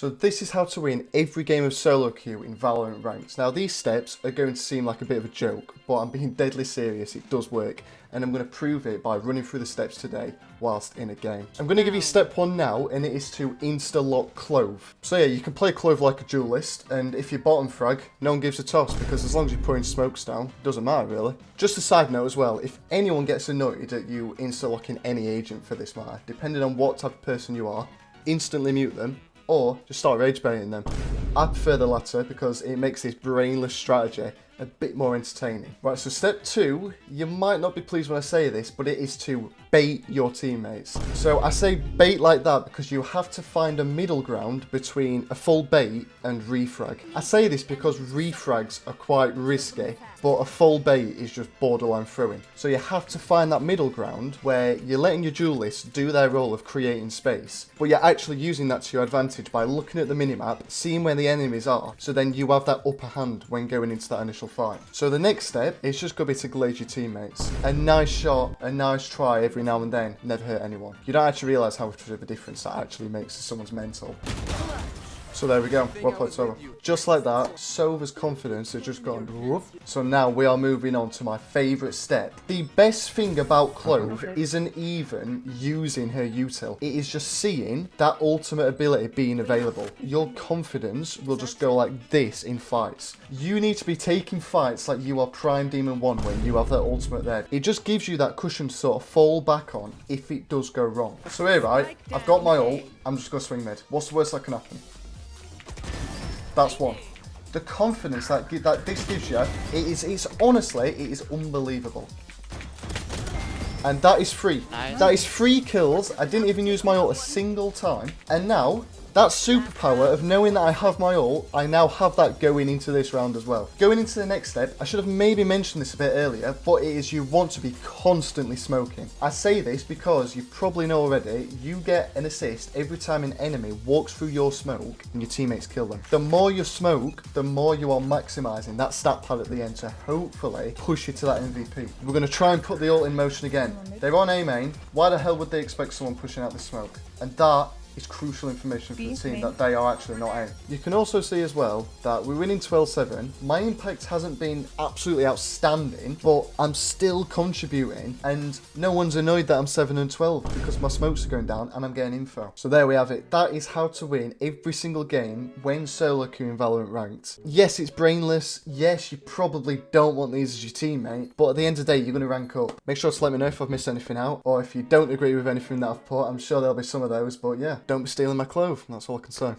So this is how to win every game of solo queue in Valorant ranks. Now these steps are going to seem like a bit of a joke, but I'm being deadly serious, it does work. And I'm going to prove it by running through the steps today whilst in a game. I'm going to give you step 1 now, and it is to insta-lock Clove. So yeah, you can play Clove like a duelist, and if you bottom frag, no one gives a toss, because as long as you're putting smokes down, it doesn't matter really. Just a side note as well, if anyone gets annoyed at you insta-locking any agent for this matter, depending on what type of person you are, instantly mute them, or just start rage baiting them. I prefer the latter because it makes this brainless strategy a bit more entertaining. Right, so step 2, you might not be pleased when I say this, but it is to bait your teammates. So I say bait like that because you have to find a middle ground between a full bait and refrag. I say this because refrags are quite risky, but a full bait is just borderline throwing. So you have to find that middle ground where you're letting your duelists do their role of creating space, but you're actually using that to your advantage by looking at the minimap, seeing where the enemies are, so then you have that upper hand when going into that initial fight. So the next step is just going to be to glaze your teammates. A nice shot, a nice try every now and then never hurt anyone. You don't actually realise how much of a difference that actually makes to someone's mental. So there we go, well played Sova. Just like that, Sova's confidence has just gone woof. So now we are moving on to my favourite step. The best thing about Clove isn't even using her util. It is just seeing that ultimate ability being available. Your confidence will just go like this in fights. You need to be taking fights like you are Prime Demon 1 when you have that ultimate there. It just gives you that cushion to sort of fall back on if it does go wrong. So here, right, I've got my ult, I'm just going to swing mid. What's the worst that can happen? That's one. The confidence that this gives you, it's honestly, it is unbelievable. And that is free. Nice. That is 3 kills. I didn't even use my ult a single time. And now, that superpower of knowing that I have my ult, I now have that going into this round as well. Going into the next step, I should have maybe mentioned this a bit earlier, but it is you want to be constantly smoking. I say this because you probably know already, you get an assist every time an enemy walks through your smoke and your teammates kill them. The more you smoke, the more you are maximising that stat pad at the end to hopefully push you to that MVP. We're going to try and put the ult in motion again. They're on A main. Why the hell would they expect someone pushing out the smoke? And that is crucial information for the team that they are actually not A. You can also see as well that we're winning 12-7. My impact hasn't been absolutely outstanding, but I'm still contributing, and no one's annoyed that I'm 7-12 because my smokes are going down and I'm getting info. So there we have it. That is how to win every single game when solo queuing Valorant ranked. Yes, it's brainless. Yes, you probably don't want these as your teammate, but at the end of the day, you're going to rank up. Make sure to let me know if I've missed anything out, or if you don't agree with anything that I've put. I'm sure there'll be some of those, but yeah. Don't be stealing my clove, that's all I can say.